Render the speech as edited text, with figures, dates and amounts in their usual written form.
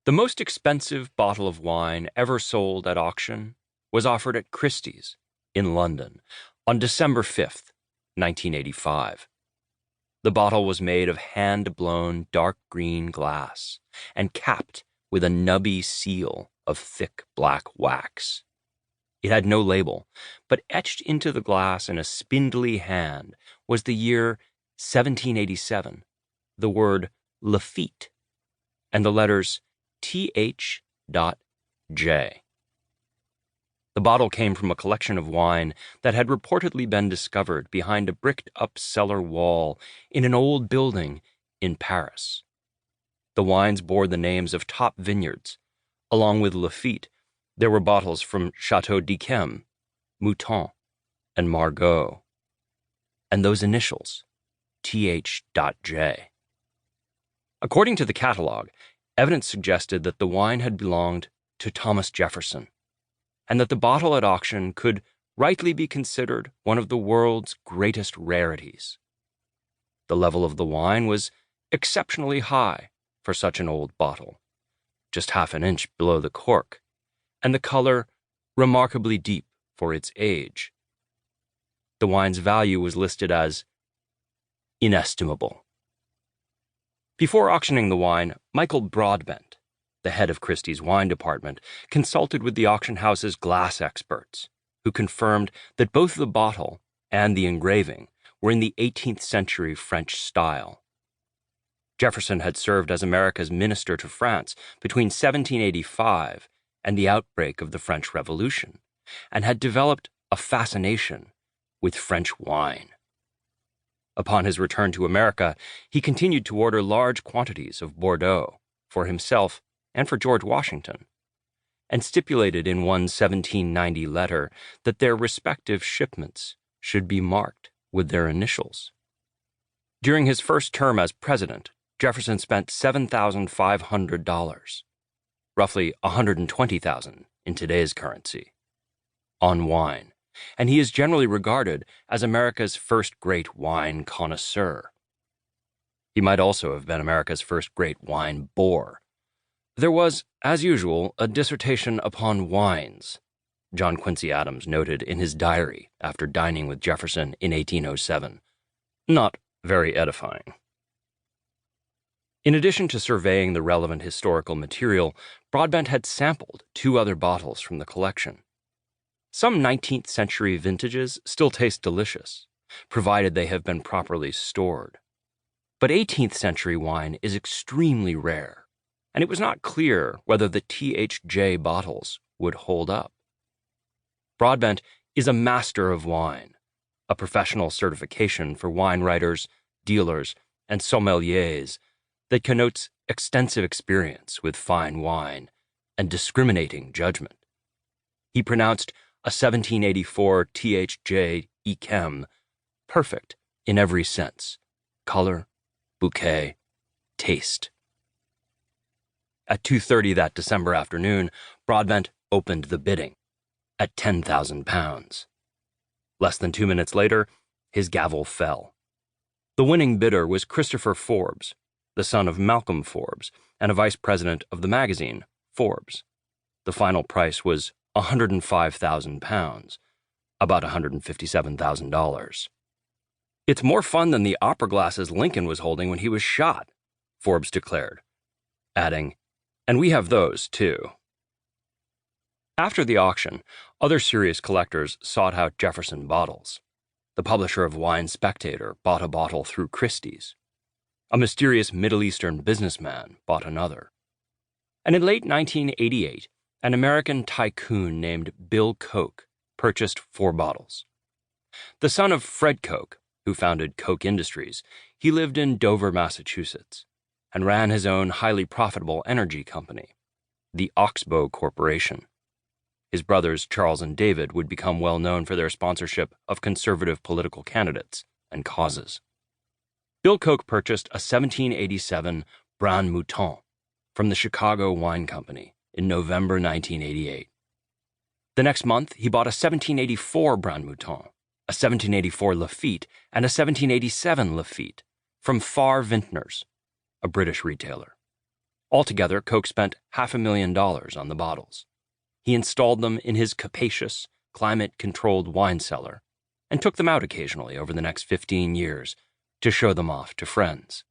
The most expensive bottle of wine ever sold at auction was offered at Christie's in London on December 5th, 1985. The bottle was made of hand-blown dark green glass and capped with a nubby seal of thick black wax. It had no label, but etched into the glass in a spindly hand was the year 1787, the word Lafitte, and the letters Th.J. The bottle came from a collection of wine that had reportedly been discovered behind a bricked-up cellar wall in an old building in Paris. The wines bore the names of top vineyards. Along with Lafitte, there were bottles from Chateau d'Yquem, Mouton, and Margaux. And those initials, Th.J. According to the catalog, evidence suggested that the wine had belonged to Thomas Jefferson, and that the bottle at auction could rightly be considered one of the world's greatest rarities. The level of the wine was exceptionally high for such an old bottle, just half an inch below the cork, and the color remarkably deep for its age. The wine's value was listed as inestimable. Before auctioning the wine, Michael Broadbent, the head of Christie's wine department, consulted with the auction house's glass experts, who confirmed that both the bottle and the engraving were in the 18th century French style. Jefferson had served as America's minister to France between 1785 and the outbreak of the French Revolution, and had developed a fascination with French wine. Upon his return to America, he continued to order large quantities of Bordeaux for himself and for George Washington, and stipulated in one 1790 letter that their respective shipments should be marked with their initials. During his first term as president, Jefferson spent $7,500, roughly $120,000 in today's currency, on wine, and he is generally regarded as America's first great wine connoisseur. He might also have been America's first great wine bore. There was, as usual, a dissertation upon wines, John Quincy Adams noted in his diary after dining with Jefferson in 1807. Not very edifying. In addition to surveying the relevant historical material, Broadbent had sampled 2 other bottles from the collection. Some 19th century vintages still taste delicious, provided they have been properly stored. But 18th century wine is extremely rare, and it was not clear whether the Th.J. bottles would hold up. Broadbent is a master of wine, a professional certification for wine writers, dealers, and sommeliers that connotes extensive experience with fine wine and discriminating judgment. He pronounced a 1784 Th.J. Yquem perfect in every sense: color, bouquet, taste. At 2:30 that December afternoon, Broadbent opened the bidding at £10,000. Less than 2 minutes later, his gavel fell. The winning bidder was Christopher Forbes, the son of Malcolm Forbes and a vice president of the magazine Forbes. The final price was £105,000, about $157,000. "It's more fun than the opera glasses Lincoln was holding when he was shot," Forbes declared, adding, "And we have those, too." After the auction, other serious collectors sought out Jefferson bottles. The publisher of Wine Spectator bought a bottle through Christie's. A mysterious Middle Eastern businessman bought another. And in late 1988, an American tycoon named Bill Koch purchased 4 bottles. The son of Fred Koch, who founded Koch Industries, he lived in Dover, Massachusetts, and ran his own highly profitable energy company, the Oxbow Corporation. His brothers Charles and David would become well known for their sponsorship of conservative political candidates and causes. Bill Koch purchased a 1787 Brand Mouton from the Chicago Wine Company in November 1988. The next month, he bought a 1784 Brand Mouton, a 1784 Lafitte, and a 1787 Lafitte from Farr Vintners, a British retailer. Altogether, Koch spent $500,000 on the bottles. He installed them in his capacious, climate-controlled wine cellar and took them out occasionally over the next 15 years to show them off to friends.